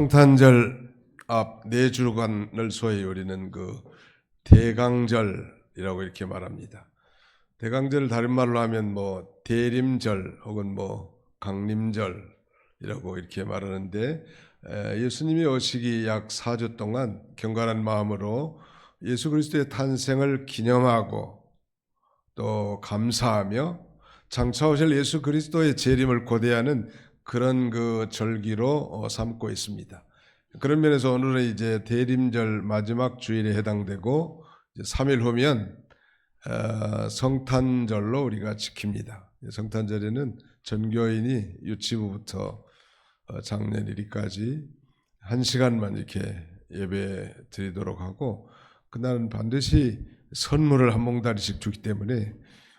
성탄절 앞 4주간을 소위 우리는 대강절이라고 이렇게 말합니다. 대강절을 다른 말로 하면 대림절 혹은 강림절이라고 이렇게 말하는데, 예수님이 오시기 약 4주 동안 경건한 마음으로 예수 그리스도의 탄생을 기념하고 또 감사하며 장차 오실 예수 그리스도의 재림을 고대하는 그런 절기로 삼고 있습니다. 그런 면에서 오늘은 이제 대림절 마지막 주일에 해당되고, 3일 후면 성탄절로 우리가 지킵니다. 성탄절에는 전교인이 유치부부터 장년일까지 1시간만 이렇게 예배 드리도록 하고, 그날은 반드시 선물을 한 몽다리씩 주기 때문에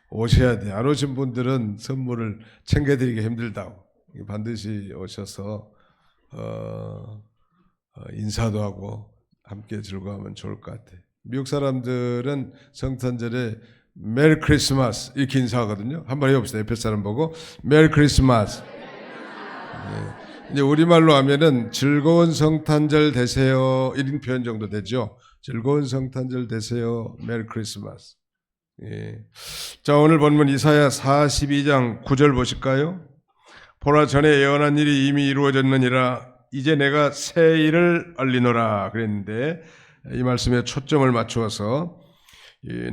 오셔야 돼요. 안 오신 분들은 선물을 챙겨드리기 힘들다고. 반드시 오셔서 인사도 하고 함께 즐거워하면 좋을 것 같아요. 미국 사람들은 성탄절에 메리 크리스마스 이렇게 인사하거든요. 한번 해봅시다. 옆에 사람 보고 메리 크리스마스. 네. 이제 우리말로 하면은 즐거운 성탄절 되세요 이런 표현 정도 되죠. 즐거운 성탄절 되세요. 메리 크리스마스. 예. 자, 오늘 본문 이사야 42장 9절 보실까요? 보라, 전에 예언한 일이 이미 이루어졌느니라. 이제 내가 새 일을 알리노라 그랬는데, 이 말씀에 초점을 맞추어서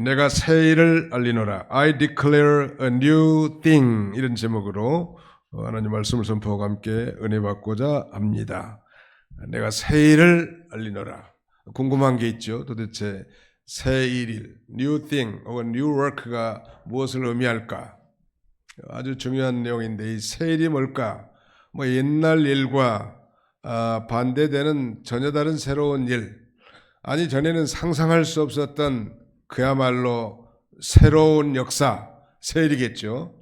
내가 새 일을 알리노라, I declare a new thing, 이런 제목으로 하나님 말씀을 선포하고 함께 은혜 받고자 합니다. 내가 새 일을 알리노라. 궁금한 게 있죠. 도대체 새 일, new thing 혹은 new work가 무엇을 의미할까? 아주 중요한 내용인데, 이 새 일이 뭘까? 옛날 일과 반대되는 전혀 다른 새로운 일, 아니 전에는 상상할 수 없었던 그야말로 새로운 역사, 새 일이겠죠.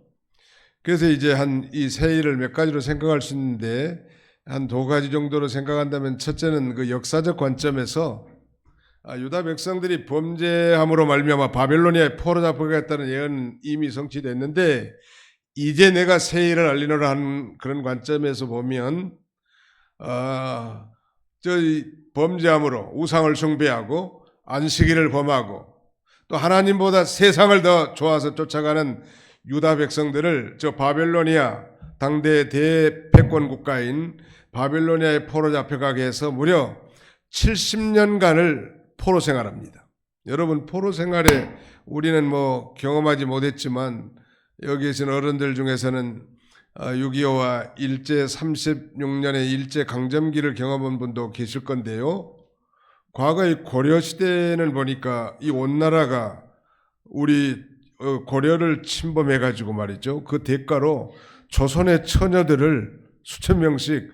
그래서 이제 이 새 일을 몇 가지로 생각할 수 있는데, 한 2가지 정도로 생각한다면, 첫째는 그 역사적 관점에서 유다 백성들이 범죄함으로 말미암아 바벨로니아에 포로 잡혀갔다는 예언은 이미 성취됐는데, 이제 내가 새 일을 알리노라 하는 그런 관점에서 보면, 범죄함으로 우상을 숭배하고 안식일을 범하고 또 하나님보다 세상을 더 좋아서 쫓아가는 유다 백성들을 바벨로니아, 당대 대패권 국가인 바벨로니아에 포로 잡혀가게 해서 무려 70년간을 포로 생활합니다. 여러분, 포로 생활에 우리는 경험하지 못했지만, 여기 계신 어른들 중에서는 6.25와 일제 36년의 일제 강점기를 경험한 분도 계실 건데요. 과거의 고려시대는 보니까 이 온 나라가 우리 고려를 침범해가지고 말이죠. 그 대가로 조선의 처녀들을 수천 명씩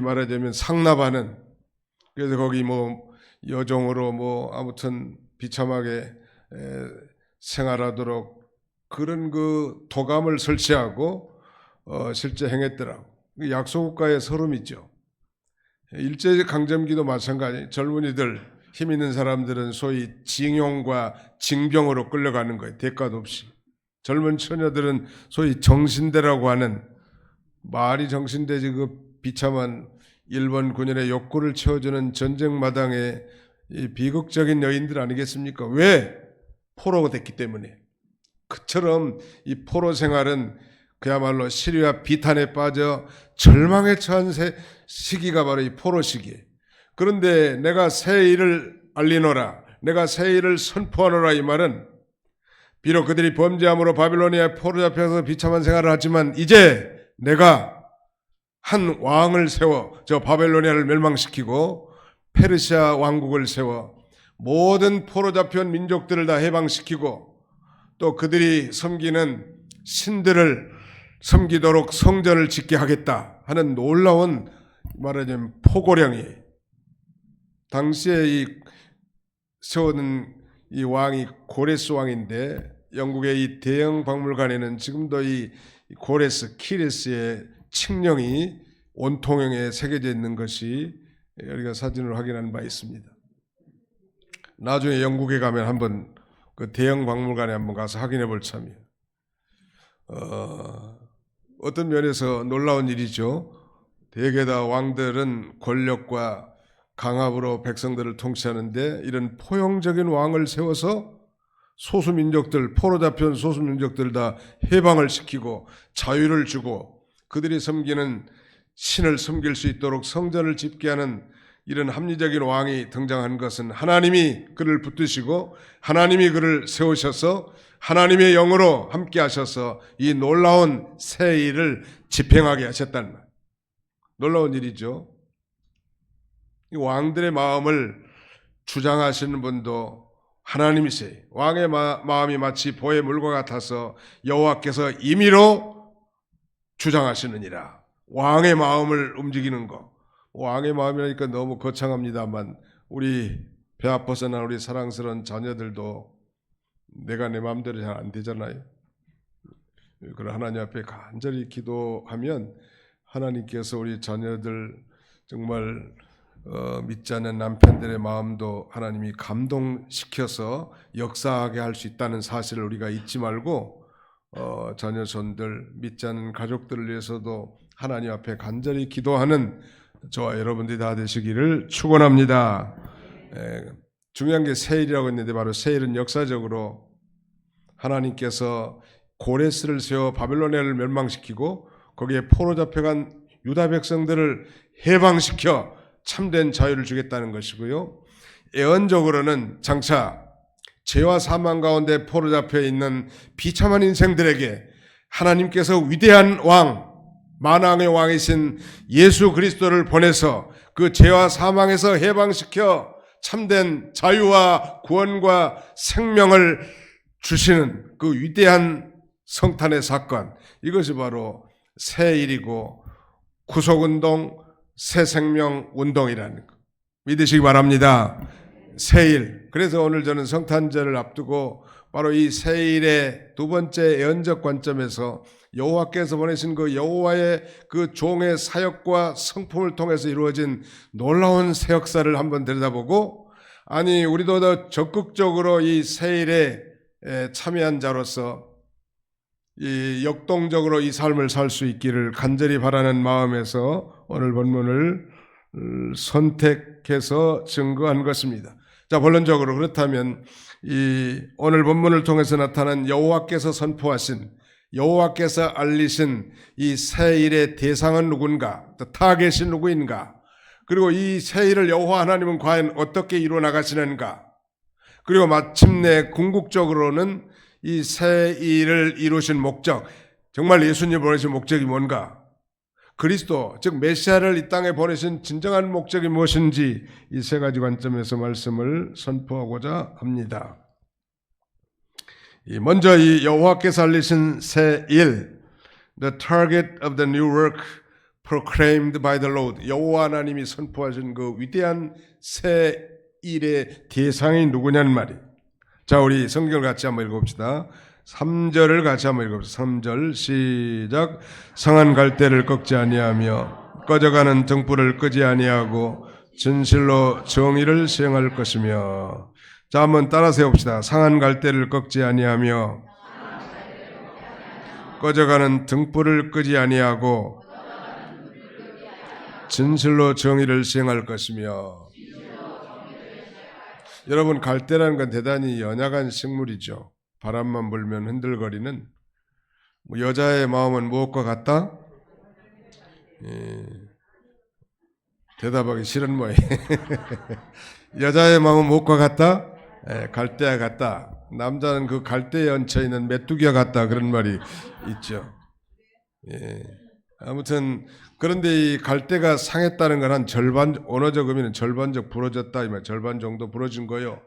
말하자면 상납하는, 그래서 거기 여종으로 아무튼 비참하게 생활하도록 그런 도감을 설치하고 실제 행했더라고. 약소국가의 서름이죠. 일제 강점기도 마찬가지. 젊은이들, 힘 있는 사람들은 소위 징용과 징병으로 끌려가는 거예요. 대가도 없이. 젊은 처녀들은 소위 정신대라고 하는, 말이 정신대지 비참한 일본 군인의 욕구를 채워주는 전쟁 마당의 비극적인 여인들 아니겠습니까? 왜? 포로가 됐기 때문에. 그처럼 이 포로 생활은 그야말로 시리와 비탄에 빠져 절망에 처한 시기가 바로 이 포로 시기예요. 그런데 내가 새 일을 알리노라, 내가 새 일을 선포하노라, 이 말은 비록 그들이 범죄함으로 바빌로니아에 포로 잡혀서 비참한 생활을 하지만, 이제 내가 한 왕을 세워 바벨로니아를 멸망시키고 페르시아 왕국을 세워 모든 포로 잡혀온 민족들을 다 해방시키고, 또 그들이 섬기는 신들을 섬기도록 성전을 짓게 하겠다 하는 놀라운, 말하자면 포고령이에요. 당시에 세우는 이 왕이 고레스 왕인데, 영국의 이 대형 박물관에는 지금도 이 고레스, 키레스의 칙령이 온통형에 새겨져 있는 것이 우리가 사진으로 확인하는 바 있습니다. 나중에 영국에 가면 한번 대형 박물관에 한번 가서 확인해 볼 참이에요. 어떤 면에서 놀라운 일이죠. 대개 다 왕들은 권력과 강압으로 백성들을 통치하는데 이런 포용적인 왕을 세워서 소수민족들, 포로 잡혀온 소수민족들 다 해방을 시키고 자유를 주고 그들이 섬기는 신을 섬길 수 있도록 성전을 짓게 하는 이런 합리적인 왕이 등장한 것은 하나님이 그를 붙드시고 하나님이 그를 세우셔서 하나님의 영으로 함께 하셔서 이 놀라운 새 일을 집행하게 하셨다는 말. 놀라운 일이죠. 이 왕들의 마음을 주장하시는 분도 하나님이세요. 왕의 마음이 마치 보의 물과 같아서 여호와께서 임의로 주장하시느니라. 왕의 마음을 움직이는 것. 왕의 마음이라니까 너무 거창합니다만 우리 배 아파서 난 우리 사랑스러운 자녀들도 내가 내 마음대로 잘 안 되잖아요. 그걸 하나님 앞에 간절히 기도하면 하나님께서 우리 자녀들 정말 믿지 않는 남편들의 마음도 하나님이 감동시켜서 역사하게 할 수 있다는 사실을 우리가 잊지 말고 자녀 손들 믿지 않는 가족들을 위해서도 하나님 앞에 간절히 기도하는 저와 여러분들이 다 되시기를 축원합니다. 중요한 게 세일이라고 했는데 바로 세일은 역사적으로 하나님께서 고레스를 세워 바벨로니아를 멸망시키고 거기에 포로 잡혀간 유다 백성들을 해방시켜 참된 자유를 주겠다는 것이고요. 예언적으로는 장차 죄와 사망 가운데 포로 잡혀 있는 비참한 인생들에게 하나님께서 위대한 왕, 만왕의 왕이신 예수 그리스도를 보내서 그 죄와 사망에서 해방시켜 참된 자유와 구원과 생명을 주시는 그 위대한 성탄의 사건, 이것이 바로 새 일이고 구속운동, 새 생명 운동이라는 것 믿으시기 바랍니다. 새일. 그래서 오늘 저는 성탄절을 앞두고 바로 이 새일의 두 번째 예언적 관점에서 여호와께서 보내신 그 여호와의 그 종의 사역과 성품을 통해서 이루어진 놀라운 새 역사를 한번 들여다보고, 아니 우리도 더 적극적으로 이 새일에 참여한 자로서 이 역동적으로 이 삶을 살 수 있기를 간절히 바라는 마음에서 오늘 본문을 선택해서 증거한 것입니다. 자, 본론적으로 그렇다면 이 오늘 본문을 통해서 나타난 여호와께서 선포하신, 여호와께서 알리신 이 새일의 대상은 누군가, 타겟이 누구인가, 그리고 이 새일을 여호와 하나님은 과연 어떻게 이루어 나가시는가, 그리고 마침내 궁극적으로는 이 새일을 이루신 목적, 정말 예수님 보내신 목적이 뭔가, 그리스도 즉 메시아를 이 땅에 보내신 진정한 목적이 무엇인지 이 세 가지 관점에서 말씀을 선포하고자 합니다. 먼저 이 여호와께서 알리신 새일, the target of the new work proclaimed by the Lord, 여호와 하나님이 선포하신 그 위대한 새일의 대상이 누구냐는 말이. 자, 우리 성경을 같이 한번 읽어봅시다. 3절을 같이 한번 읽어봅시다. 3절 시작. 상한 갈대를 꺾지 아니하며 꺼져가는 등불을 끄지 아니하고 진실로 정의를 시행할 것이며. 자, 한번 따라서 해봅시다. 상한 갈대를 꺾지 아니하며 꺼져가는 등불을 끄지 아니하고 진실로 정의를 시행할 것이며. 여러분, 갈대라는 건 대단히 연약한 식물이죠. 바람만 불면 흔들거리는. 여자의 마음은 무엇과 같다? 대답하기 싫은 모양. 여자의 마음은 무엇과 같다? 갈대와 같다. 남자는 그 갈대에 얹혀있는 메뚜기와 같다, 그런 말이 있죠. 아무튼 그런데 이 갈대가 상했다는 건 한 절반, 언어적 의미는 절반적 부러졌다, 이 말, 절반 정도 부러진 거요.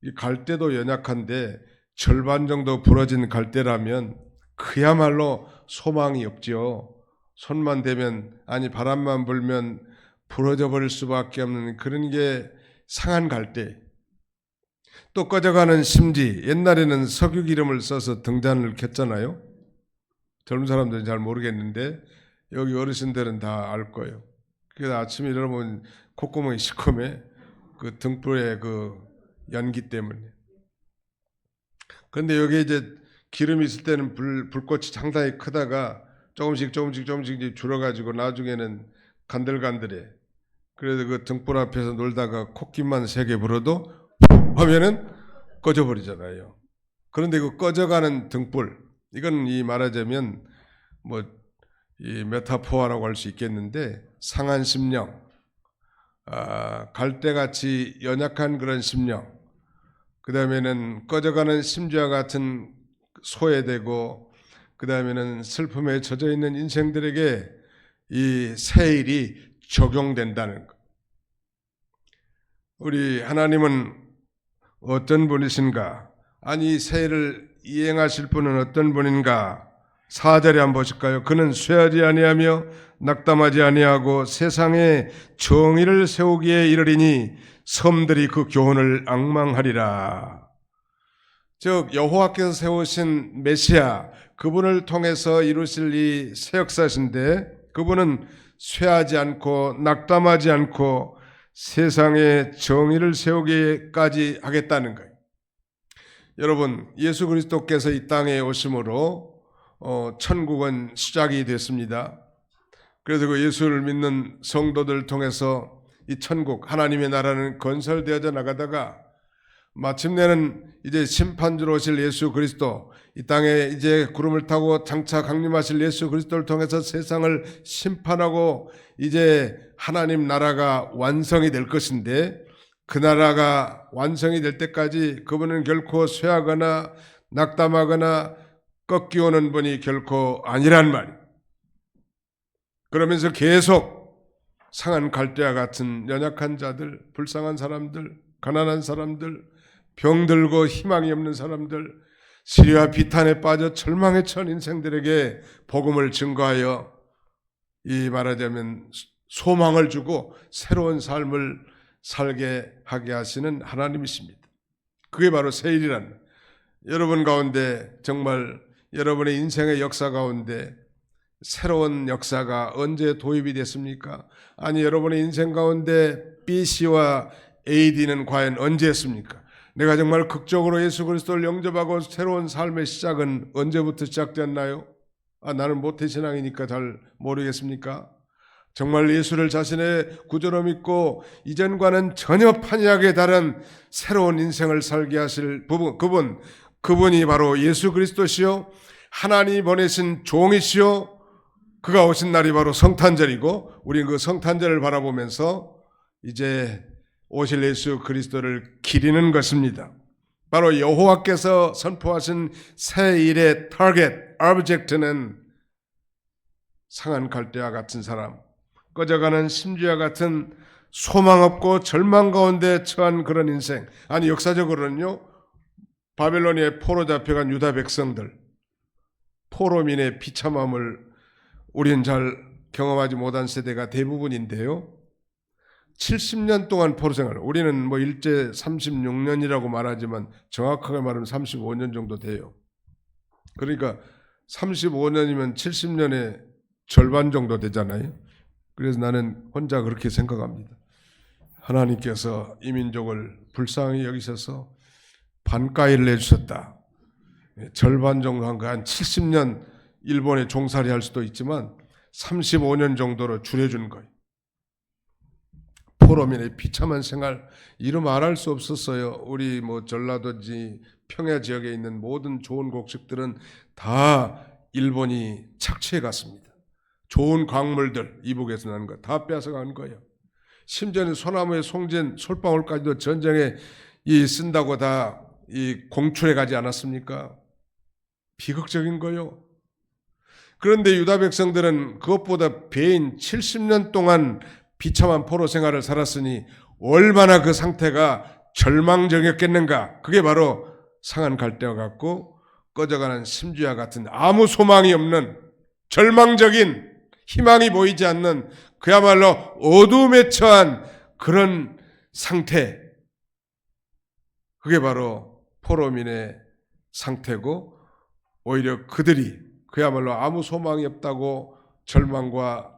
이 갈대도 연약한데 절반 정도 부러진 갈대라면 그야말로 소망이 없죠. 손만 대면, 아니 바람만 불면 부러져 버릴 수밖에 없는 그런 게 상한 갈대. 또 꺼져가는 심지, 옛날에는 석유 기름을 써서 등잔을 켰잖아요. 젊은 사람들은 잘 모르겠는데 여기 어르신들은 다 알 거예요. 그래서 아침에 일어나면 콧구멍이 시커매, 그 등불의 그 연기 때문에. 그런데 여기 이제 기름이 있을 때는 불꽃이 상당히 크다가 조금씩 이제 줄어가지고 나중에는 간들간들해. 그래도 그 등불 앞에서 놀다가 콧김만 3개 불어도 푹 하면은 꺼져버리잖아요. 그런데 그 꺼져가는 등불, 이건 이 말하자면 뭐 이 메타포어라고 할 수 있겠는데 상한 심령, 갈대같이 연약한 그런 심령, 그 다음에는 꺼져가는 심지와 같은 소외되고, 그 다음에는 슬픔에 젖어 있는 인생들에게 이 세일이 적용된다는 것. 우리 하나님은 어떤 분이신가? 아니, 이 세일을 이행하실 분은 어떤 분인가? 4절에 한번 보실까요? 그는 쇠하지 아니하며 낙담하지 아니하고 세상에 정의를 세우기에 이르리니 섬들이 그 교훈을 앙망하리라. 즉 여호와께서 세우신 메시아, 그분을 통해서 이루실 이 새 역사신데, 그분은 쇠하지 않고 낙담하지 않고 세상에 정의를 세우기까지 하겠다는 거예요. 여러분, 예수 그리스도께서 이 땅에 오심으로 천국은 시작이 됐습니다. 그래서 그 예수를 믿는 성도들 통해서 이 천국, 하나님의 나라는 건설되어져 나가다가 마침내는 이제 심판주로 오실 예수 그리스도, 이 땅에 이제 구름을 타고 장차 강림하실 예수 그리스도를 통해서 세상을 심판하고 이제 하나님 나라가 완성이 될 것인데, 그 나라가 완성이 될 때까지 그분은 결코 쇠하거나 낙담하거나 꺾이오는 분이 결코 아니란 말이에요. 그러면서 계속 상한 갈대와 같은 연약한 자들, 불쌍한 사람들, 가난한 사람들, 병들고 희망이 없는 사람들, 시리와 비탄에 빠져 절망에 처한 인생들에게 복음을 증거하여 이 말하자면 소망을 주고 새로운 삶을 살게 하게 하시는 하나님이십니다. 그게 바로 세일이란, 여러분 가운데 정말 여러분의 인생의 역사 가운데 새로운 역사가 언제 도입이 됐습니까? 아니, 여러분의 인생 가운데 BC와 AD는 과연 언제 했습니까? 내가 정말 극적으로 예수 그리스도를 영접하고 새로운 삶의 시작은 언제부터 시작됐나요? 나는 모태신앙이니까 잘 모르겠습니까? 정말 예수를 자신의 구주로 믿고 이전과는 전혀 판이하게 다른 새로운 인생을 살게 하실 그분이 바로 예수 그리스도시요, 하나님이 보내신 종이시요, 그가 오신 날이 바로 성탄절이고, 우리는 그 성탄절을 바라보면서 이제 오실 예수 그리스도를 기리는 것입니다. 바로 여호와께서 선포하신 새 일의 타겟, 오브젝트는 상한 갈대와 같은 사람, 꺼져가는 심지와 같은 소망 없고 절망 가운데 처한 그런 인생. 아니, 역사적으로는요, 바벨론에 포로 잡혀간 유다 백성들, 포로민의 비참함을 우리는 잘 경험하지 못한 세대가 대부분인데요, 70년 동안 포로 생활, 우리는 뭐 일제 36년이라고 말하지만 정확하게 말하면 35년 정도 돼요. 그러니까 35년이면 70년의 절반 정도 되잖아요. 그래서 나는 혼자 그렇게 생각합니다. 하나님께서 이 민족을 불쌍히 여기셔서 반가이를 내주셨다. 절반 정도 한 거, 한 70년 일본에 종살이 할 수도 있지만 35년 정도로 줄여준 거예요. 포로민의 비참한 생활, 이루 말할 수 없었어요. 우리 뭐 전라도지 평야 지역에 있는 모든 좋은 곡식들은 다 일본이 착취해 갔습니다. 좋은 광물들, 이북에서 나는 거 다 뺏어간 거예요. 심지어는 소나무의 송진, 솔방울까지도 전쟁에 쓴다고 다 공출해 가지 않았습니까? 비극적인 거요. 그런데 유다 백성들은 그것보다 배인 70년 동안 비참한 포로 생활을 살았으니 얼마나 그 상태가 절망적이었겠는가. 그게 바로 상한 갈대와 같고 꺼져가는 심지와 같은 아무 소망이 없는 절망적인, 희망이 보이지 않는, 그야말로 어둠에 처한 그런 상태, 그게 바로 포로민의 상태고, 오히려 그들이 그야말로 아무 소망이 없다고 절망과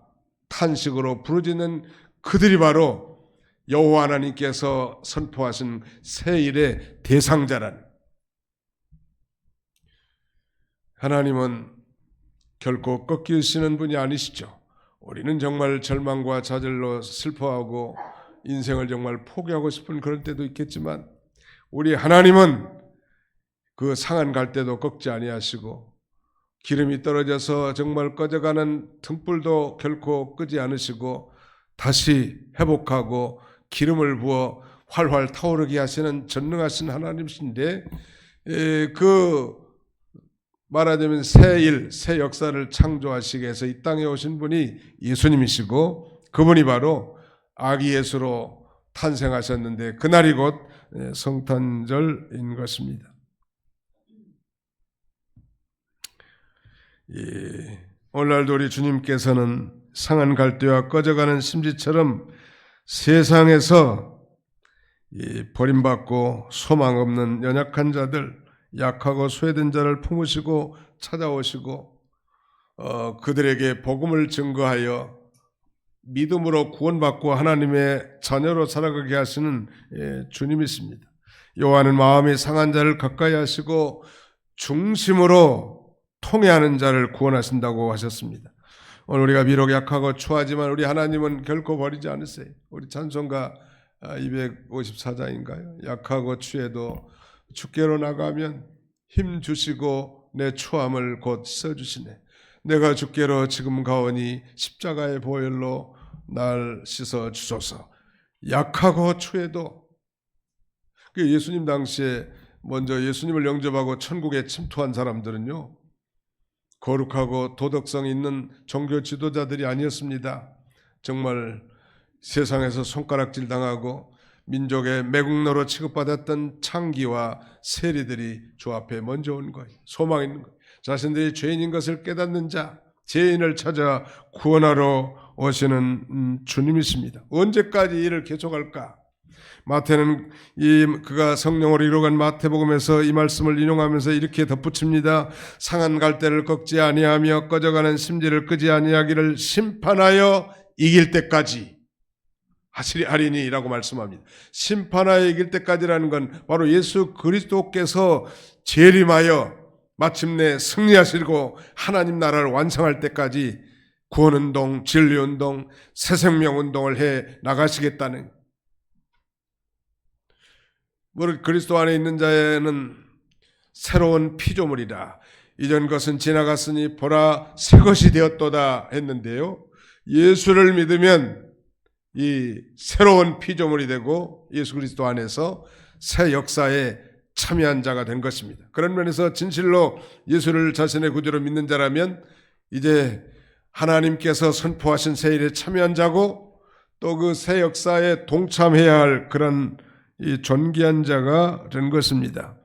탄식으로 부르짖는 그들이 바로 여호와 하나님께서 선포하신 새 일의 대상자란. 하나님은 결코 꺾이시는 분이 아니시죠. 우리는 정말 절망과 좌절로 슬퍼하고 인생을 정말 포기하고 싶은 그런 때도 있겠지만 우리 하나님은 그 상한 갈 때도 꺾지 아니하시고 기름이 떨어져서 정말 꺼져가는 등불도 결코 끄지 않으시고 다시 회복하고 기름을 부어 활활 타오르게 하시는 전능하신 하나님이신데 그 말하자면 새 일, 새 역사를 창조하시기 위해서 이 땅에 오신 분이 예수님이시고 그분이 바로 아기 예수로 탄생하셨는데 그날이 곧 성탄절인 것입니다. 오늘날도 우리 주님께서는 상한 갈대와 꺼져가는 심지처럼 세상에서 버림받고 소망 없는 연약한 자들, 약하고 소외된 자를 품으시고 찾아오시고 그들에게 복음을 증거하여 믿음으로 구원받고 하나님의 자녀로 살아가게 하시는 주님이십니다. 여호와는 마음이 상한 자를 가까이 하시고 중심으로 통회하는 자를 구원하신다고 하셨습니다. 오늘 우리가 비록 약하고 추하지만 우리 하나님은 결코 버리지 않으세요. 우리 찬송가 254장인가요? 약하고 추해도 주께로 나가면 힘 주시고 내 추함을 곧 씻어주시네. 내가 주께로 지금 가오니 십자가의 보혈로 날 씻어 주소서. 약하고 추해도 예수님 당시에 먼저 예수님을 영접하고 천국에 침투한 사람들은요, 거룩하고 도덕성 있는 종교 지도자들이 아니었습니다. 정말 세상에서 손가락질 당하고 민족의 매국노로 취급받았던 창기와 세리들이 주 앞에 먼저 온 거예요. 소망 있는 거예요. 자신들이 죄인인 것을 깨닫는 자, 죄인을 찾아 구원하러 오시는 주님이십니다. 언제까지 이를 계속할까? 마태는 그가 성령으로 이루어간 마태복음에서 이 말씀을 인용하면서 이렇게 덧붙입니다. 상한 갈대를 꺾지 아니하며 꺼져가는 심지를 끄지 아니하기를 심판하여 이길 때까지 하리니라고 말씀합니다. 심판하여 이길 때까지라는 건 바로 예수 그리스도께서 재림하여 마침내 승리하시고 하나님 나라를 완성할 때까지 구원운동, 진리운동, 새생명운동을 해 나가시겠다는, 그리스도 안에 있는 자에는 새로운 피조물이다. 이전 것은 지나갔으니 보라 새 것이 되었도다 했는데요. 예수를 믿으면 이 새로운 피조물이 되고 예수 그리스도 안에서 새 역사에 참여한 자가 된 것입니다. 그런 면에서 진실로 예수를 자신의 구주로 믿는 자라면 이제 하나님께서 선포하신 새 일에 참여한 자고 또 그 새 역사에 동참해야 할 그런 이 존귀한 자가 된 것입니다.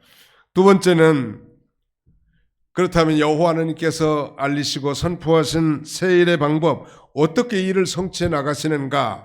두 번째는 그렇다면 여호와 하나님께서 알리시고 선포하신 새 일의 방법, 어떻게 이를 성취해 나가시는가에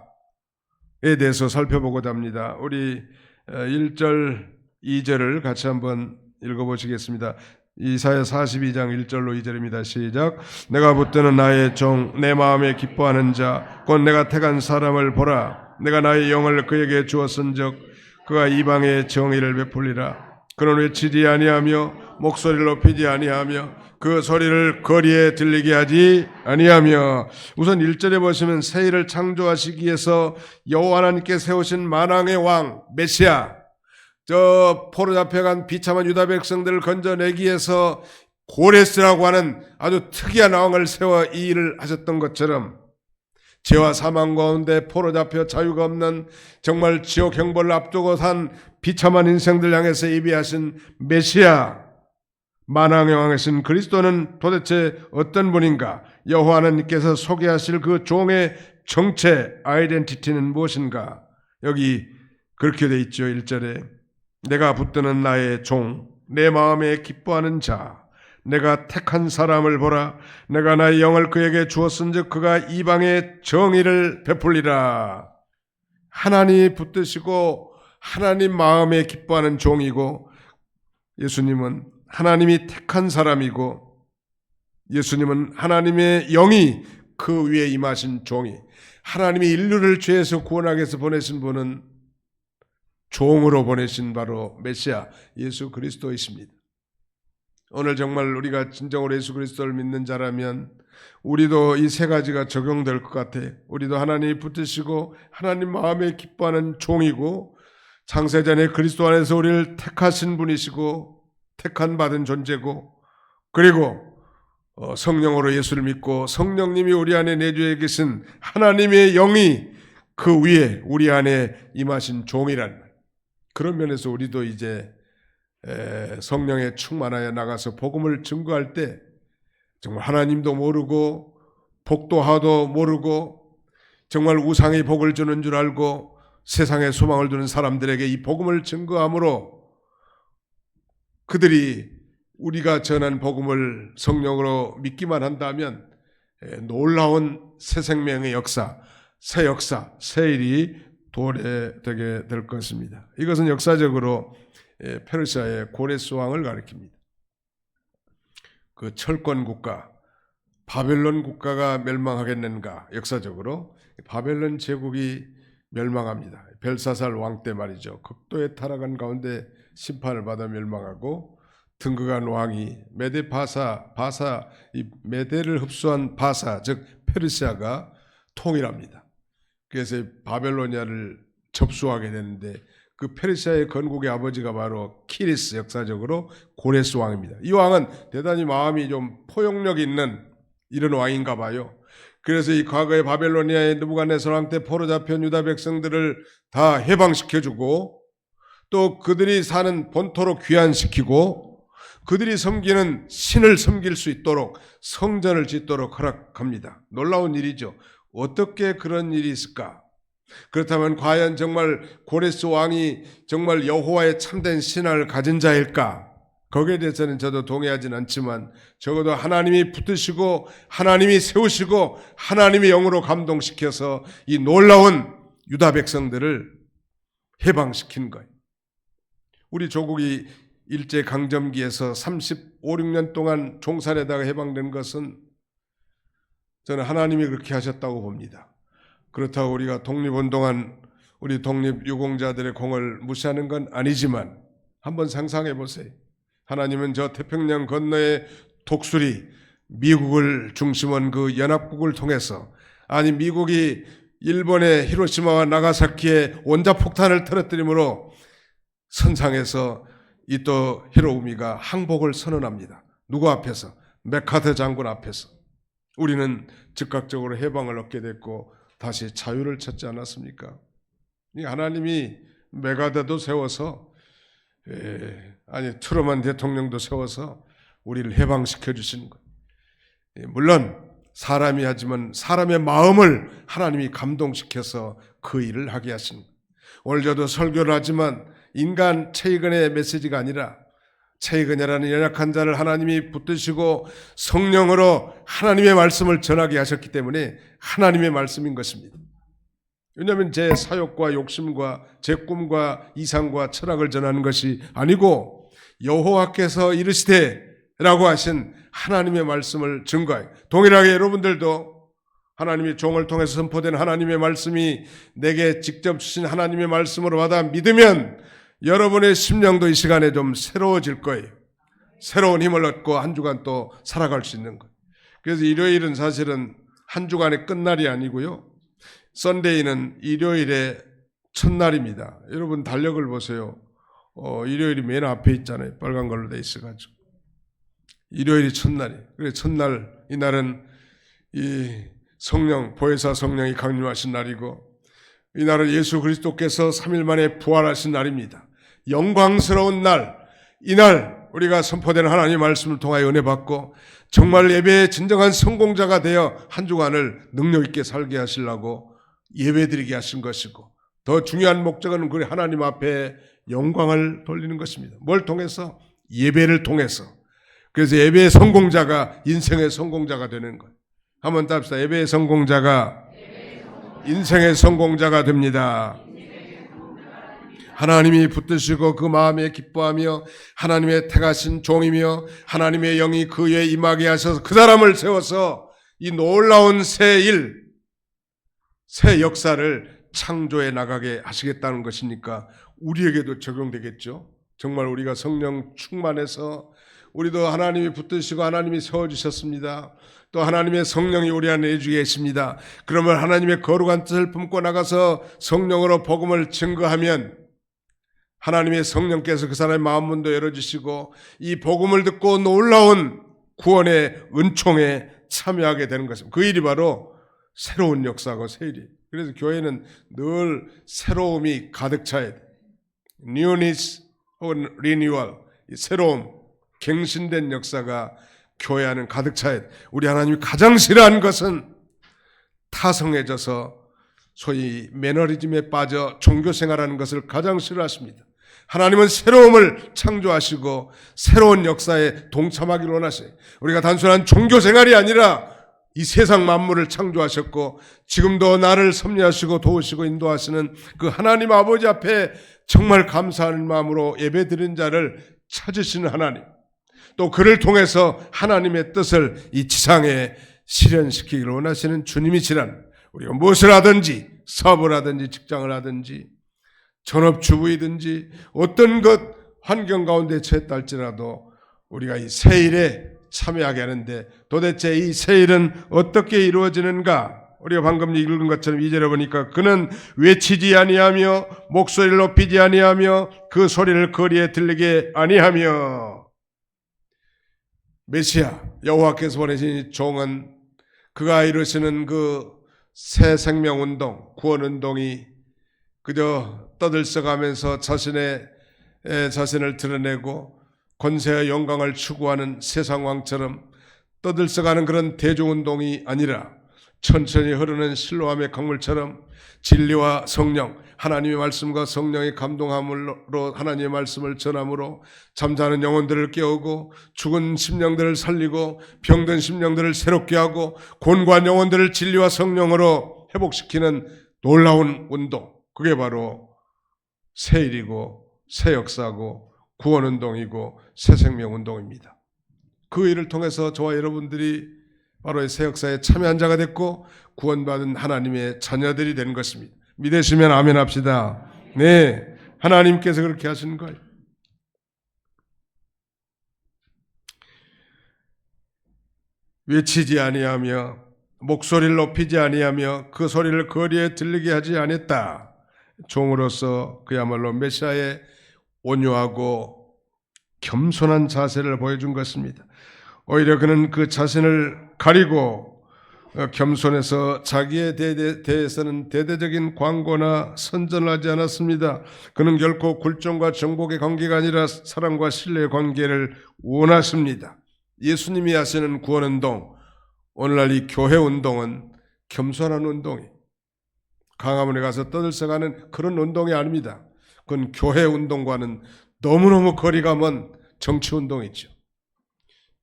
대해서 살펴보고자 합니다. 우리 1절, 2절을 같이 한번 읽어보시겠습니다. 이사야 42장 1절로 2절입니다. 시작. 내가 붙드는 나의 종, 내 마음에 기뻐하는 자, 곧 내가 택한 사람을 보라. 내가 나의 영을 그에게 주었은즉 그가 이방의 정의를 베풀리라. 그는 외치지 아니하며 목소리를 높이지 아니하며 그 소리를 거리에 들리게 하지 아니하며. 우선 1절에 보시면 새 일을 창조하시기 위해서 여호와 하나님께 세우신 만왕의 왕 메시아, 저 포로 잡혀간 비참한 유다 백성들을 건져내기 위해서 고레스라고 하는 아주 특이한 왕을 세워 이 일을 하셨던 것처럼 죄와 사망 가운데 포로 잡혀 자유가 없는 정말 지옥 형벌을 앞두고 산 비참한 인생들 향해서 예비하신 메시아, 만왕의 왕이신 그리스도는 도대체 어떤 분인가? 여호와 하나님께서 소개하실 그 종의 정체, 아이덴티티는 무엇인가? 여기 그렇게 돼 있죠. 1절에 내가 붙드는 나의 종, 내 마음에 기뻐하는 자, 내가 택한 사람을 보라. 내가 나의 영을 그에게 주었은즉 그가 이방의 정의를 베풀리라. 하나님이 붙드시고 하나님 마음에 기뻐하는 종이고, 예수님은 하나님이 택한 사람이고, 예수님은 하나님의 영이 그 위에 임하신 종이, 하나님이 인류를 죄에서 구원하기 위해서 보내신 분은 종으로 보내신 바로 메시아 예수 그리스도이십니다. 오늘 정말 우리가 진정으로 예수 그리스도를 믿는 자라면 우리도 이 세 가지가 적용될 것 같아. 우리도 하나님이 붙드시고 하나님 마음에 기뻐하는 종이고, 창세전에 그리스도 안에서 우리를 택하신 분이시고 택한 받은 존재고, 그리고 성령으로 예수를 믿고 성령님이 우리 안에 내주해 계신 하나님의 영이 그 위에 우리 안에 임하신 종이란 말. 그런 면에서 우리도 이제 성령에 충만하여 나가서 복음을 증거할 때 정말 하나님도 모르고 복도하도 모르고 정말 우상의 복을 주는 줄 알고 세상에 소망을 두는 사람들에게 이 복음을 증거함으로 그들이 우리가 전한 복음을 성령으로 믿기만 한다면 놀라운 새 생명의 역사, 새 일이 도래되게 될 것입니다. 이것은 역사적으로 페르시아의 고레스 왕을 가리킵니다. 그 철권 국가, 바벨론 국가가 멸망하겠는가? 역사적으로 바벨론 제국이 멸망합니다. 벨사살 왕 때 말이죠. 극도에 타락한 가운데 심판을 받아 멸망하고 등극한 왕이 메데 바사, 이 메데를 흡수한 바사, 즉 페르시아가 통일합니다. 그래서 바벨로니아를 접수하게 되는데 그 페르시아의 건국의 아버지가 바로 키리스, 역사적으로 고레스 왕입니다. 이 왕은 대단히 마음이 좀 포용력 있는 이런 왕인가 봐요. 그래서 이 과거의 바벨로니아의 느부갓네살 왕 때 포로 잡힌 유다 백성들을 다 해방시켜주고 또 그들이 사는 본토로 귀환시키고 그들이 섬기는 신을 섬길 수 있도록 성전을 짓도록 허락합니다. 놀라운 일이죠. 어떻게 그런 일이 있을까? 그렇다면 과연 정말 고레스 왕이 정말 여호와의 참된 신앙을 가진 자일까? 거기에 대해서는 저도 동의하진 않지만 적어도 하나님이 붙드시고 하나님이 세우시고 하나님의 영으로 감동시켜서 이 놀라운 유다 백성들을 해방시킨 거예요. 우리 조국이 일제강점기에서 35, 6년 동안 종살에다가 해방된 것은 저는 하나님이 그렇게 하셨다고 봅니다. 그렇다고 우리가 독립운동한 우리 독립유공자들의 공을 무시하는 건 아니지만 한번 상상해 보세요. 하나님은 저 태평양 건너의 독수리 미국을 중심한 그 연합국을 통해서, 아니 미국이 일본의 히로시마와 나가사키에 원자폭탄을 터뜨림으로 선상에서 이 또 히로우미가 항복을 선언합니다. 누구 앞에서? 맥카터 장군 앞에서. 우리는 즉각적으로 해방을 얻게 됐고 다시 자유를 찾지 않았습니까? 하나님이 메가더도 세워서 트루먼 대통령도 세워서 우리를 해방시켜 주신 거예요. 물론 사람이 하지만 사람의 마음을 하나님이 감동시켜서 그 일을 하게 하신 거예요. 오늘 저도 설교를 하지만 인간 체이근의 메시지가 아니라 체이근이라는 연약한 자를 하나님이 붙드시고 성령으로 하나님의 말씀을 전하게 하셨기 때문에 하나님의 말씀인 것입니다. 왜냐하면 제 사욕과 욕심과 제 꿈과 이상과 철학을 전하는 것이 아니고 여호와께서 이르시되 라고 하신 하나님의 말씀을 증거해요. 동일하게 여러분들도 하나님의 종을 통해서 선포된 하나님의 말씀이 내게 직접 주신 하나님의 말씀으로 받아 믿으면 여러분의 심령도 이 시간에 좀 새로워질 거예요. 새로운 힘을 얻고 한 주간 또 살아갈 수 있는 거예요. 그래서 일요일은 사실은 한 주간의 끝날이 아니고요. 썬데이는 일요일의 첫날입니다. 여러분 달력을 보세요. 일요일이 맨 앞에 있잖아요. 빨간 걸로 돼 있어가지고. 일요일이 첫날이에요. 그래서 첫날, 이날은 이 성령, 보혜사 성령이 강림하신 날이고 이날은 예수 그리스도께서 3일 만에 부활하신 날입니다. 영광스러운 날, 이날 우리가 선포되는 하나님의 말씀을 통하여 은혜 받고 정말 예배의 진정한 성공자가 되어 한 주간을 능력 있게 살게 하시려고 예배드리게 하신 것이고, 더 중요한 목적은 그 하나님 앞에 영광을 돌리는 것입니다. 뭘 통해서? 예배를 통해서. 그래서 예배의 성공자가 인생의 성공자가 되는 거예요. 한번 답시다. 예배의 성공자가 인생의 성공자가 됩니다. 하나님이 붙드시고 그 마음에 기뻐하며 하나님의 택하신 종이며 하나님의 영이 그에 임하게 하셔서 그 사람을 세워서 이 놀라운 새 일, 새 역사를 창조해 나가게 하시겠다는 것이니까 우리에게도 적용되겠죠. 정말 우리가 성령 충만해서 우리도 하나님이 붙드시고 하나님이 세워주셨습니다. 또 하나님의 성령이 우리 안에 내주에 계십니다. 그러면 하나님의 거룩한 뜻을 품고 나가서 성령으로 복음을 증거하면 하나님의 성령께서 그 사람의 마음문도 열어주시고 이 복음을 듣고 놀라운 구원의 은총에 참여하게 되는 것입니다. 그 일이 바로 새로운 역사고 새 일이. 그래서 교회는 늘 새로움이 가득 차야 돼. Newness 혹은 Renewal, 새로움, 갱신된 역사가 교회 안은 가득 차야 돼. 우리 하나님이 가장 싫어하는 것은 타성해져서 소위 매너리즘에 빠져 종교생활하는 것을 가장 싫어하십니다. 하나님은 새로움을 창조하시고 새로운 역사에 동참하기를 원하세요. 우리가 단순한 종교생활이 아니라 이 세상 만물을 창조하셨고 지금도 나를 섭리하시고 도우시고 인도하시는 그 하나님 아버지 앞에 정말 감사하는 마음으로 예배드린 자를 찾으시는 하나님, 또 그를 통해서 하나님의 뜻을 이 지상에 실현시키기를 원하시는 주님이시란, 우리가 무엇을 하든지 사업을 하든지 직장을 하든지 전업주부이든지 어떤 것 환경 가운데 처했다 할지라도 우리가 이 새일에 참여하게 하는데, 도대체 이 새일은 어떻게 이루어지는가? 우리가 방금 읽은 것처럼 2절에 보니까 그는 외치지 아니하며 목소리를 높이지 아니하며 그 소리를 거리에 들리게 아니하며. 메시아 여호와께서 보내신 이 종은 그가 이루시는 그 새 생명운동, 구원운동이 그저 떠들썩하면서 자신을 드러내고 권세와 영광을 추구하는 세상왕처럼 떠들썩하는 그런 대중운동이 아니라 천천히 흐르는 실로암의 강물처럼 진리와 성령, 하나님의 말씀과 성령의 감동함으로 하나님의 말씀을 전함으로 잠자는 영혼들을 깨우고 죽은 심령들을 살리고 병든 심령들을 새롭게 하고 곤고한 영혼들을 진리와 성령으로 회복시키는 놀라운 운동, 그게 바로 새 일이고 새 역사고 구원운동이고 새 생명운동입니다. 그 일을 통해서 저와 여러분들이 바로 새 역사에 참여한 자가 됐고 구원받은 하나님의 자녀들이 된 것입니다. 믿으시면 아멘 합시다. 네, 하나님께서 그렇게 하시는 거예요. 외치지 아니하며 목소리를 높이지 아니하며 그 소리를 거리에 들리게 하지 않았다. 종으로서 그야말로 메시아의 온유하고 겸손한 자세를 보여준 것입니다. 오히려 그는 그 자신을 가리고 겸손해서 자기에 대해서는 대대적인 광고나 선전을 하지 않았습니다. 그는 결코 굴종과 정복의 관계가 아니라 사랑과 신뢰의 관계를 원하십니다. 예수님이 하시는 구원운동, 오늘날 이 교회운동은 겸손한 운동이에요. 강화문에 가서 떠들썩하는 그런 운동이 아닙니다. 그건 교회운동과는 너무너무 거리가 먼 정치운동이죠.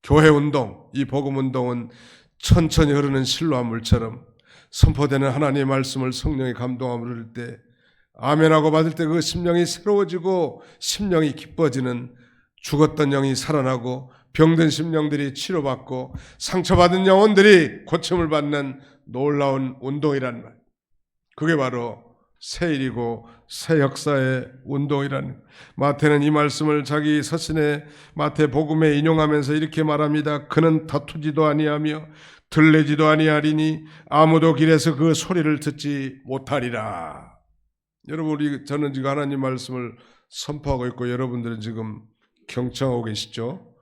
교회운동, 이 복음운동은 천천히 흐르는 실로암 물처럼 선포되는 하나님의 말씀을 성령의 감동함을 흐를 때 아멘하고 받을 때 그 심령이 새로워지고 심령이 기뻐지는, 죽었던 영이 살아나고 병든 심령들이 치료받고 상처받은 영혼들이 고침을 받는 놀라운 운동이란 말. 그게 바로 새 일이고 새 역사의 운동이라는. 마태는 이 말씀을 자기 서신의 마태복음에 인용하면서 이렇게 말합니다. 그는 다투지도 아니하며 들레지도 아니하리니 아무도 길에서 그 소리를 듣지 못하리라. 여러분, 저는 지금 하나님 말씀을 선포하고 있고 여러분들은 지금 경청하고 계시죠?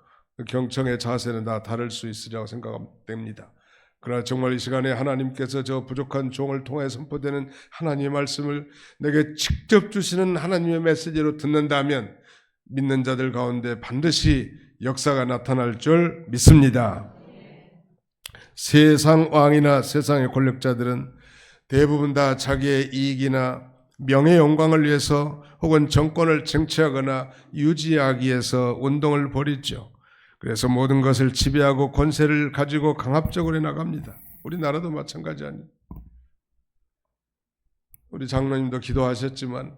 경청의 자세는 다 다를 수 있으리라고 생각됩니다. 그러나 정말 이 시간에 하나님께서 저 부족한 종을 통해 선포되는 하나님의 말씀을 내게 직접 주시는 하나님의 메시지로 듣는다면 믿는 자들 가운데 반드시 역사가 나타날 줄 믿습니다. 세상 왕이나 세상의 권력자들은 대부분 다 자기의 이익이나 명예 영광을 위해서 혹은 정권을 쟁취하거나 유지하기 위해서 운동을 벌이죠. 그래서 모든 것을 지배하고 권세를 가지고 강압적으로 나갑니다. 우리나라도 마찬가지 아니에요. 우리 장로님도 기도하셨지만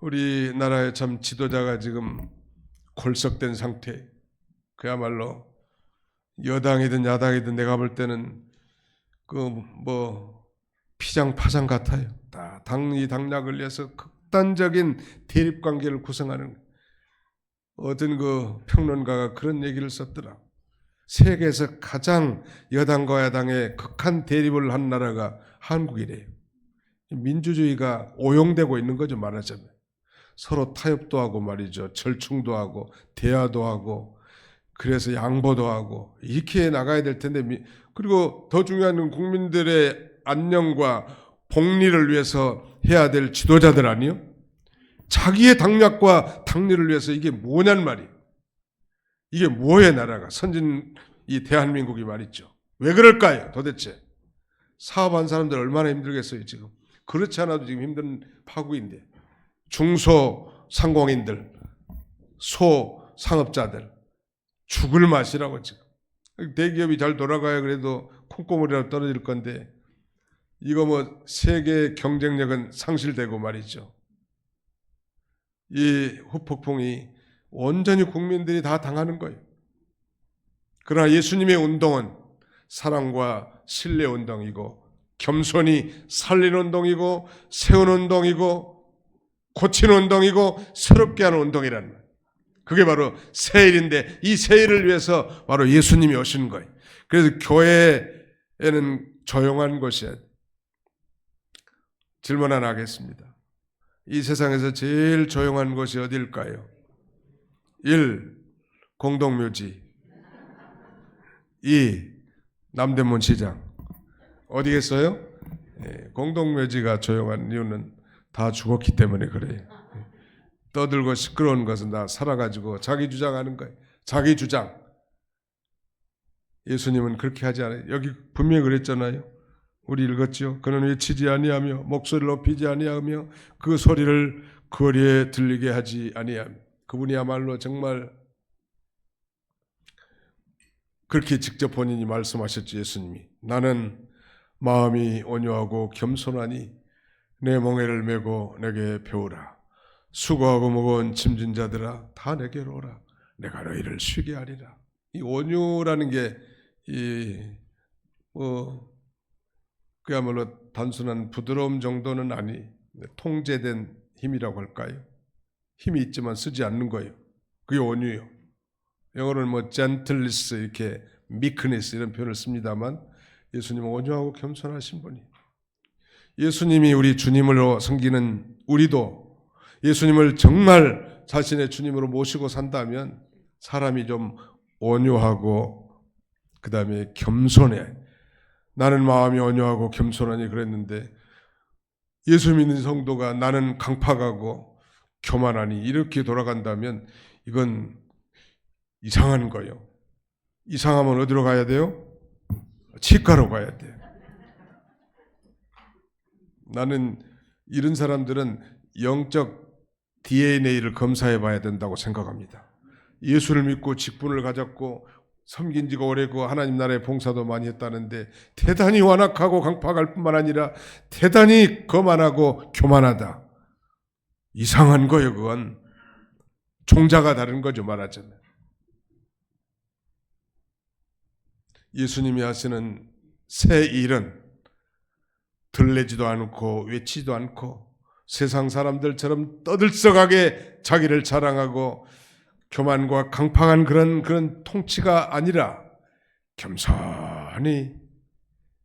우리나라의 참 지도자가 지금 골석된 상태, 그야말로 여당이든 야당이든 내가 볼 때는 피장파장 같아요. 다 당락을 위해서 극단적인 대립관계를 구성하는 거예요. 어떤 그 평론가가 그런 얘기를 썼더라. 세계에서 가장 여당과 야당의 극한 대립을 한 나라가 한국이래요. 민주주의가 오용되고 있는 거죠, 말하자면. 서로 타협도 하고 말이죠. 절충도 하고 대화도 하고 그래서 양보도 하고 이렇게 나가야 될 텐데, 그리고 더 중요한 건 국민들의 안녕과 복리를 위해서 해야 될 지도자들 아니요? 자기의 당략과 당리를 위해서 이게 뭐냔 말이에요. 이게 뭐의 나라가 선진 이 대한민국이 말이죠. 왜 그럴까요? 도대체 사업한 사람들 얼마나 힘들겠어요 지금. 그렇지 않아도 지금 힘든 파국인데 중소상공인들, 소상업자들 죽을 맛이라고 지금. 대기업이 잘 돌아가야 그래도 콩고물이라도 떨어질 건데 이거 뭐 세계 경쟁력은 상실되고 말이죠. 이 후폭풍이 온전히 국민들이 다 당하는 거예요. 그러나 예수님의 운동은 사랑과 신뢰 운동이고 겸손히 살리는 운동이고 세우는 운동이고 고치는 운동이고 새롭게 하는 운동이라는 거예요. 그게 바로 세일인데 이 세일을 위해서 바로 예수님이 오신 거예요. 그래서 교회에는 조용한 것이야. 질문 하나 하겠습니다. 이 세상에서 제일 조용한 곳이 어디일까요? 1. 공동묘지. 2. 남대문 시장. 어디겠어요? 공동묘지가 조용한 이유는 다 죽었기 때문에 그래요. 떠들고 시끄러운 것은 다 살아가지고 자기 주장하는 거예요. 자기 주장. 예수님은 그렇게 하지 않아요. 여기 분명히 그랬잖아요. 우리 읽었죠. 그는 외치지 아니하며 목소리를 높이지 아니하며 그 소리를 거리에 들리게 하지 아니하며. 그분이야말로 정말 그렇게 직접 본인이 말씀하셨죠. 예수님이. 나는 마음이 온유하고 겸손하니 내 멍에를 메고 내게 배우라. 수고하고 무거운 짐진 자들아 다 내게로 오라. 내가 너희를 쉬게 하리라. 이 온유라는 게 그야말로 단순한 부드러움 정도는 아니, 통제된 힘이라고 할까요? 힘이 있지만 쓰지 않는 거예요. 그게 온유예요. 영어로는 뭐 gentleness 이렇게 meekness 이런 표현을 씁니다만 예수님은 온유하고 겸손하신 분이. 예수님이 우리 주님으로 섬기는 우리도 예수님을 정말 자신의 주님으로 모시고 산다면 사람이 좀 온유하고 그 다음에 겸손해. 나는 마음이 온유하고 겸손하니 그랬는데 예수 믿는 성도가 나는 강팍하고 교만하니 이렇게 돌아간다면 이건 이상한 거예요. 이상하면 어디로 가야 돼요? 치과로 가야 돼요. 나는 이런 사람들은 영적 DNA를 검사해 봐야 된다고 생각합니다. 예수를 믿고 직분을 가졌고 섬긴 지가 오래고 하나님 나라의 봉사도 많이 했다는데 대단히 완악하고 강팍할 뿐만 아니라 대단히 거만하고 교만하다. 이상한 거예요. 그건 종자가 다른 거죠. 말하자면 예수님이 하시는 새 일은 들리지도 않고 외치지도 않고 세상 사람들처럼 떠들썩하게 자기를 자랑하고 교만과 강팍한 그런 통치가 아니라 겸손히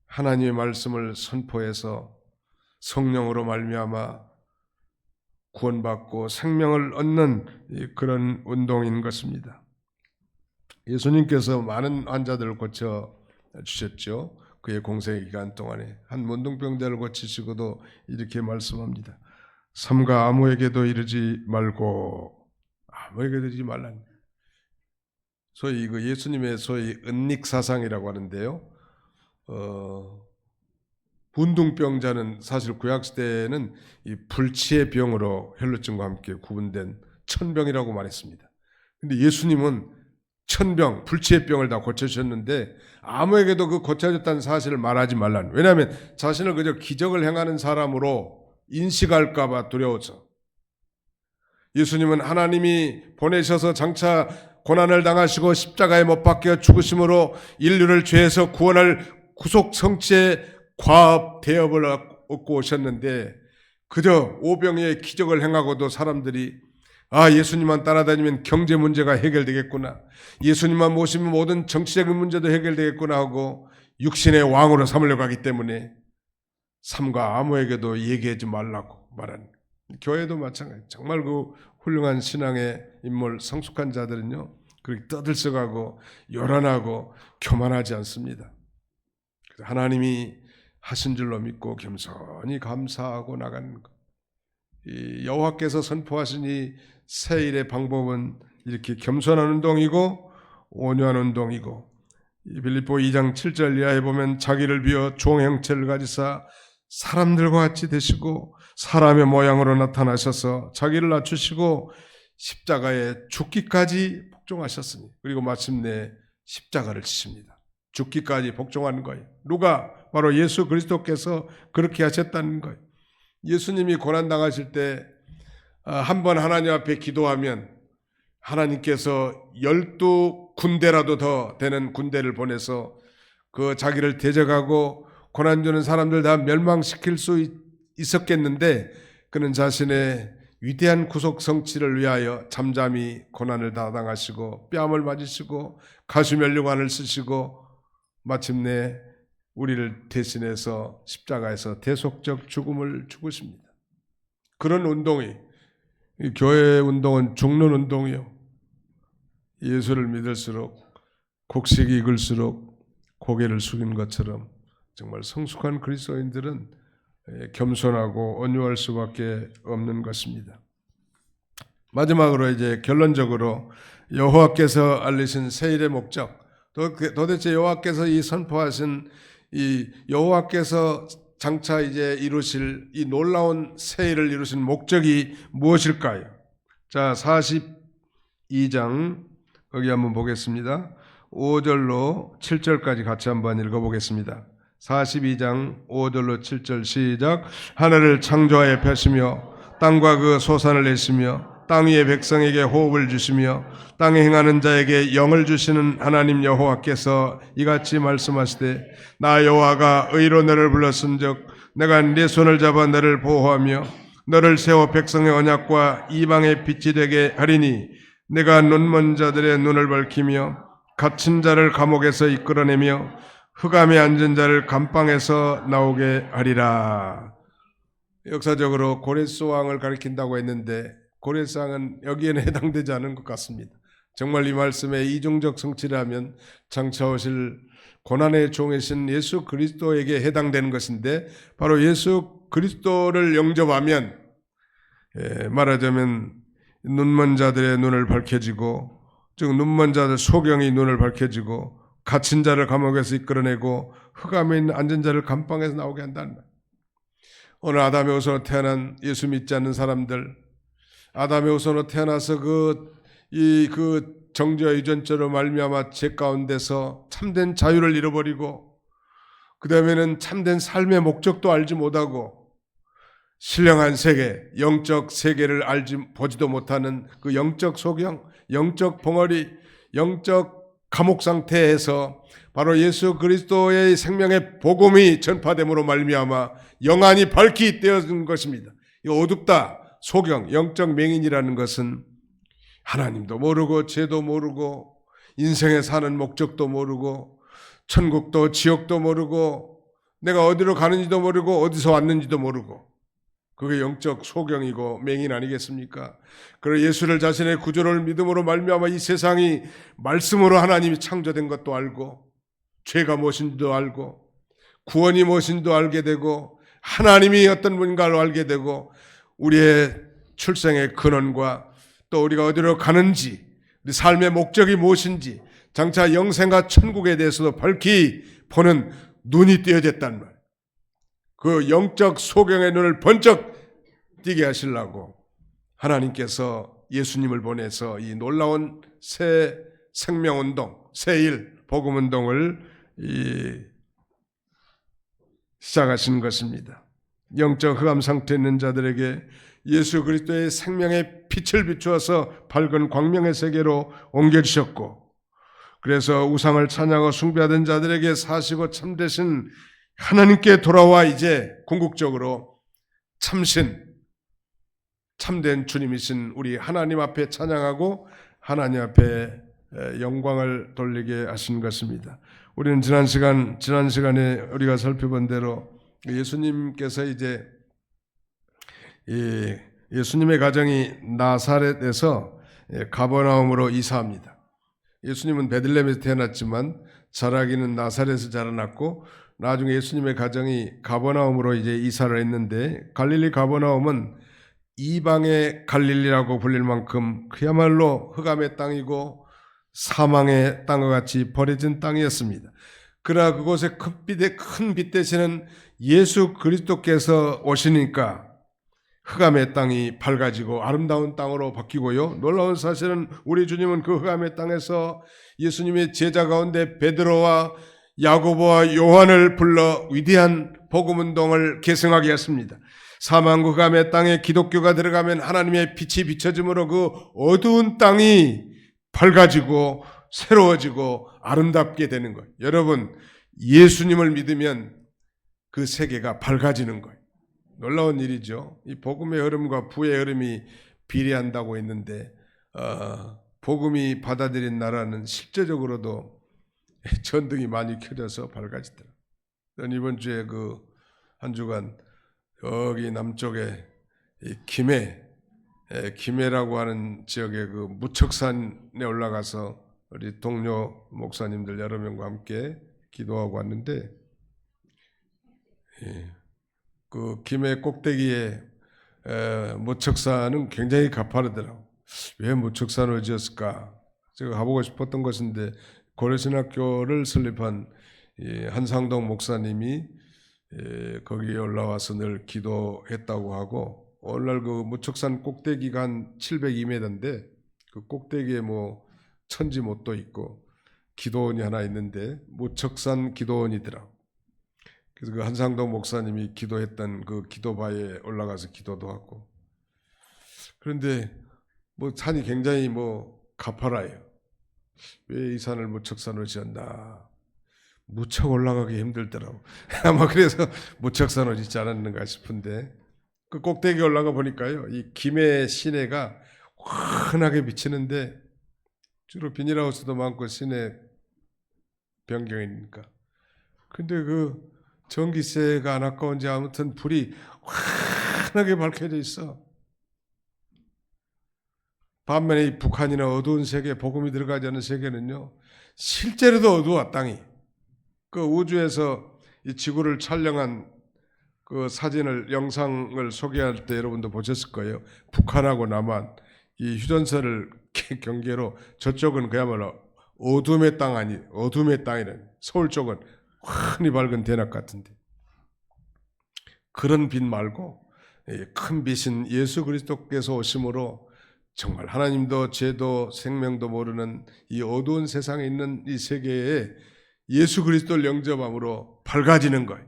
하나님의 말씀을 선포해서 성령으로 말미암아 구원받고 생명을 얻는 그런 운동인 것입니다. 예수님께서 많은 환자들을 고쳐주셨죠. 그의 공생의 기간 동안에 한 문둥병자를 고치시고도 이렇게 말씀합니다. 삼가 아무에게도 이르지 말고 아무에게도 이르지 말라니. 소위 그 예수님의 소위 은닉사상이라고 하는데요. 문둥병자는 사실 구약시대에는 이 불치의 병으로 혈루증과 함께 구분된 천병이라고 말했습니다. 근데 예수님은 천병, 불치의 병을 다 고쳐주셨는데 아무에게도 그 고쳐졌다는 사실을 말하지 말라는. 왜냐하면 자신을 그저 기적을 행하는 사람으로 인식할까 봐 두려워서. 예수님은 하나님이 보내셔서 장차 고난을 당하시고 십자가에 못 박혀 죽으심으로 인류를 죄에서 구원할 구속 성취의 과업 대업을 얻고 오셨는데 그저 오병이의 기적을 행하고도 사람들이 아, 예수님만 따라다니면 경제 문제가 해결되겠구나. 예수님만 모시면 모든 정치적인 문제도 해결되겠구나 하고 육신의 왕으로 삼으려고 하기 때문에 삼가 아무에게도 얘기하지 말라고 말하는, 교회도 마찬가지. 정말 그 훌륭한 신앙의 인물, 성숙한 자들은요, 그렇게 떠들썩하고 요란하고 교만하지 않습니다. 하나님이 하신 줄로 믿고 겸손히 감사하고 나가는 것. 이 여호와께서 선포하신 이 세일의 방법은 이렇게 겸손한 운동이고 온유한 운동이고, 이 빌립보 2장 7절 이하에 보면 자기를 비워 종 형체를 가지사 사람들과 같이 되시고 사람의 모양으로 나타나셔서 자기를 낮추시고 십자가에 죽기까지 복종하셨으니, 그리고 마침내 십자가를 지십니다. 죽기까지 복종하는 거예요. 누가? 바로 예수 그리스도께서 그렇게 하셨다는 거예요. 예수님이 고난당하실 때 한 번 하나님 앞에 기도하면 하나님께서 12군대라도 더 되는 군대를 보내서 그 자기를 대적하고 고난 주는 사람들 다 멸망시킬 수 있었겠는데, 그는 자신의 위대한 구속 성취를 위하여 잠잠히 고난을 다 당하시고 뺨을 맞으시고 가시면류관을 쓰시고 마침내 우리를 대신해서 십자가에서 대속적 죽음을 죽으십니다. 그런 운동이, 이 교회 운동은 죽는 운동이요. 예수를 믿을수록 곡식이 익을수록 고개를 숙이는 것처럼 정말 성숙한 그리스도인들은 겸손하고 온유할 수밖에 없는 것입니다. 마지막으로 이제 결론적으로 여호와께서 알리신 세일의 목적, 도대체 여호와께서 이 선포하신 이 여호와께서 장차 이제 이루실 이 놀라운 세일을 이루신 목적이 무엇일까요? 자, 42장 거기 한번 보겠습니다. 5절로 7절까지 같이 한번 읽어보겠습니다. 42장 5절로 7절 시작. 하늘을 창조하여 펴시며 땅과 그 소산을 내시며 땅 위의 백성에게 호흡을 주시며 땅에 행하는 자에게 영을 주시는 하나님 여호와께서 이같이 말씀하시되, 나 여호와가 의로 너를 불렀은즉 내가 네 손을 잡아 너를 보호하며 너를 세워 백성의 언약과 이방의 빛이 되게 하리니, 내가 눈먼 자들의 눈을 밝히며 갇힌 자를 감옥에서 이끌어내며 흑암에 앉은 자를 감방에서 나오게 하리라. 역사적으로 고레스 왕을 가리킨다고 했는데 고레스 왕은 여기에는 해당되지 않은 것 같습니다. 정말 이 말씀에 이중적 성취라면 장차 오실 고난의 종이신 예수 그리스도에게 해당되는 것인데, 바로 예수 그리스도를 영접하면 말하자면 눈먼 자들의 눈을 밝혀지고, 즉 눈먼 자들 소경이 눈을 밝혀지고 갇힌 자를 감옥에서 이끌어내고 흑암에 있는 앉은 자를 감방에서 나오게 한다는 말. 오늘 아담의 후손으로 태어난 예수 믿지 않는 사람들, 아담의 후손으로 태어나서 그 정죄와 유전죄로 말미암아 죄 가운데서 참된 자유를 잃어버리고, 그 다음에는 참된 삶의 목적도 알지 못하고 신령한 세계, 영적 세계를 보지도 못하는 그 영적 소경, 영적 벙어리, 영적 감옥 상태에서 바로 예수 그리스도의 생명의 복음이 전파됨으로 말미암아 영안이 밝히 되어진 것입니다. 이 어둡다, 소경, 영적 맹인이라는 것은 하나님도 모르고 죄도 모르고 인생에 사는 목적도 모르고 천국도 지옥도 모르고 내가 어디로 가는지도 모르고 어디서 왔는지도 모르고, 그게 영적 소경이고 맹인 아니겠습니까? 그리고 예수를 자신의 구조를 믿음으로 말미암아 이 세상이 말씀으로 하나님이 창조된 것도 알고, 죄가 무엇인지도 알고, 구원이 무엇인지도 알게 되고, 하나님이 어떤 분인가를 알게 되고, 우리의 출생의 근원과 또 우리가 어디로 가는지, 우리 삶의 목적이 무엇인지, 장차 영생과 천국에 대해서도 밝히 보는 눈이 띄어졌단 말. 그 영적 소경의 눈을 번쩍 띄게 하시려고 하나님께서 예수님을 보내서 이 놀라운 새 생명운동, 새일 복음운동을 시작하신 것입니다. 영적 흑암 상태에 있는 자들에게 예수 그리스도의 생명의 빛을 비추어서 밝은 광명의 세계로 옮겨주셨고, 그래서 우상을 찬양하고 숭배하던 자들에게 사시고 참되신 하나님께 돌아와 이제 궁극적으로 참신, 참된 주님이신 우리 하나님 앞에 찬양하고 하나님 앞에 영광을 돌리게 하신 것입니다. 우리는 지난 시간에 우리가 살펴본 대로 예수님께서 이제 예수님의 가정이 나사렛에서 가버나움으로 이사합니다. 예수님은 베들레헴에서 태어났지만 자라기는 나사렛에서 자라났고 나중에 예수님의 가정이 가버나움으로 이제 이사를 했는데, 갈릴리 가버나움은 이방의 갈릴리라고 불릴 만큼 그야말로 흑암의 땅이고 사망의 땅과 같이 버려진 땅이었습니다. 그러나 그곳에 큰 빛 되시는 예수 그리스도께서 오시니까 흑암의 땅이 밝아지고 아름다운 땅으로 바뀌고요. 놀라운 사실은 우리 주님은 그 흑암의 땅에서 예수님의 제자 가운데 베드로와 야고보와 요한을 불러 위대한 복음운동을 계승하게 했습니다. 사망과 흑암의 땅에 기독교가 들어가면 하나님의 빛이 비춰짐으로 그 어두운 땅이 밝아지고 새로워지고 아름답게 되는 거예요. 여러분, 예수님을 믿으면 그 세계가 밝아지는 거예요. 놀라운 일이죠. 이 복음의 흐름과 부의 흐름이 비례한다고 했는데 복음이 받아들인 나라는 실제적으로도 전등이 많이 켜져서 밝아지더라고요. 이번 주에 그 한 주간 여기 남쪽에 김해라고 하는 지역의 그 무척산에 올라가서 우리 동료 목사님들 여러 명과 함께 기도하고 왔는데, 그 김해 꼭대기에 무척산은 굉장히 가파르더라고요. 왜 무척산을 지었을까? 제가 가보고 싶었던 것인데, 고려신학교를 설립한 한상동 목사님이 거기에 올라와서 늘 기도했다고 하고, 오늘날 그 무척산 꼭대기가 한 702m인데 그 꼭대기에 뭐 천지못도 있고 기도원이 하나 있는데 무척산 기도원이더라고. 그래서 그 한상동 목사님이 기도했던 그 기도바에 올라가서 기도도 하고. 그런데 뭐 산이 굉장히 뭐 가파라요. 왜 이 산을 무척산으로 지었나? 무척 올라가기 힘들더라고. 아마 그래서 무척산으로 짓지 않았는가 싶은데, 그 꼭대기에 올라가 보니까요, 이 김해 시내가 환하게 비치는데 주로 비닐하우스도 많고 시내 변경이니까. 근데 그 전기세가 안 아까운지 아무튼 불이 환하게 밝혀져 있어. 반면에 이 북한이나 어두운 세계, 복음이 들어가지 않은 세계는요, 실제로도 어두워 땅이. 그 우주에서 이 지구를 촬영한 그 사진을, 영상을 소개할 때 여러분도 보셨을 거예요. 북한하고 남한 이 휴전선을 경계로 저쪽은 그야말로 어둠의 땅 아니, 어둠의 땅이라는, 서울 쪽은 환히 밝은 대낮 같은데, 그런 빛 말고 큰 빛인 예수 그리스도께서 오심으로 정말 하나님도 죄도 생명도 모르는 이 어두운 세상에 있는 이 세계에 예수 그리스도를 영접함으로 밝아지는 거예요.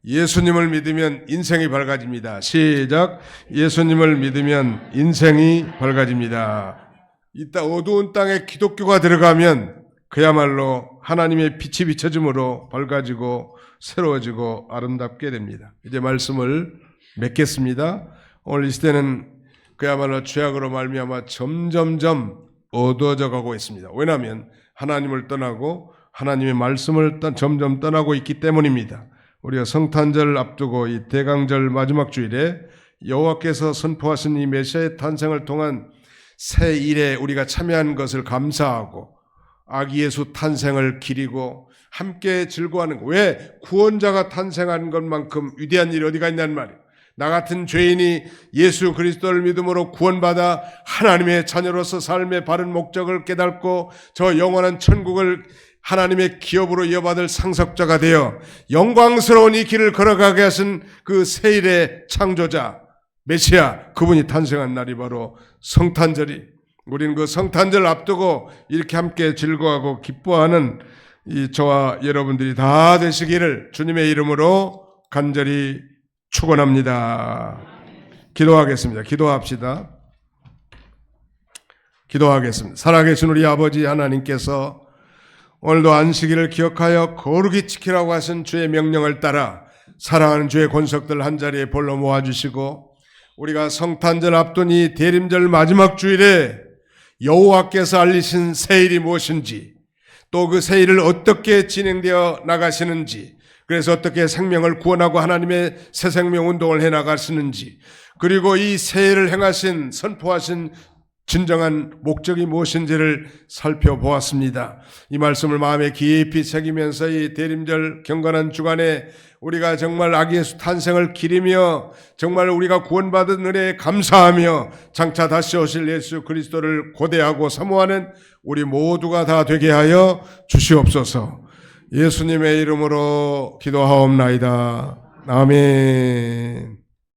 예수님을 믿으면 인생이 밝아집니다. 시작. 예수님을 믿으면 인생이 밝아집니다. 이따 어두운 땅에 기독교가 들어가면 그야말로 하나님의 빛이 비춰짐으로 밝아지고 새로워지고 아름답게 됩니다. 이제 말씀을 맺겠습니다. 오늘 이 시대는 그야말로 죄악으로 말미암아 점점점 어두워져 가고 있습니다. 왜냐하면 하나님을 떠나고 하나님의 말씀을 점점 떠나고 있기 때문입니다. 우리가 성탄절 앞두고 이 대강절 마지막 주일에 여호와께서 선포하신 이 메시아의 탄생을 통한 새 일에 우리가 참여한 것을 감사하고 아기 예수 탄생을 기리고 함께 즐거워하는 거. 왜? 구원자가 탄생한 것만큼 위대한 일이 어디가 있냐는 말이에요. 나 같은 죄인이 예수 그리스도를 믿음으로 구원받아 하나님의 자녀로서 삶의 바른 목적을 깨닫고 저 영원한 천국을 하나님의 기업으로 이어받을 상속자가 되어 영광스러운 이 길을 걸어가게 하신 그 세일의 창조자 메시아, 그분이 탄생한 날이 바로 성탄절이, 우리는 그 성탄절 앞두고 이렇게 함께 즐거워하고 기뻐하는 이 저와 여러분들이 다 되시기를 주님의 이름으로 간절히 축원합니다. 기도하겠습니다. 기도합시다. 기도하겠습니다. 살아계신 우리 아버지 하나님께서 오늘도 안식일을 기억하여 거룩히 지키라고 하신 주의 명령을 따라 사랑하는 주의 권속들 한자리에 볼로 모아주시고 우리가 성탄절 앞둔 이 대림절 마지막 주일에 여호와께서 알리신 새일이 무엇인지, 또 그 새일을 어떻게 진행되어 나가시는지, 그래서 어떻게 생명을 구원하고 하나님의 새 생명 운동을 해 나가시는지, 그리고 이 새해를 행하신 선포하신 진정한 목적이 무엇인지를 살펴보았습니다. 이 말씀을 마음에 깊이 새기면서 이 대림절 경건한 주간에 우리가 정말 아기 예수 탄생을 기리며 정말 우리가 구원받은 은혜에 감사하며 장차 다시 오실 예수 그리스도를 고대하고 사모하는 우리 모두가 다 되게 하여 주시옵소서. 예수님의 이름으로 기도하옵나이다. 아멘.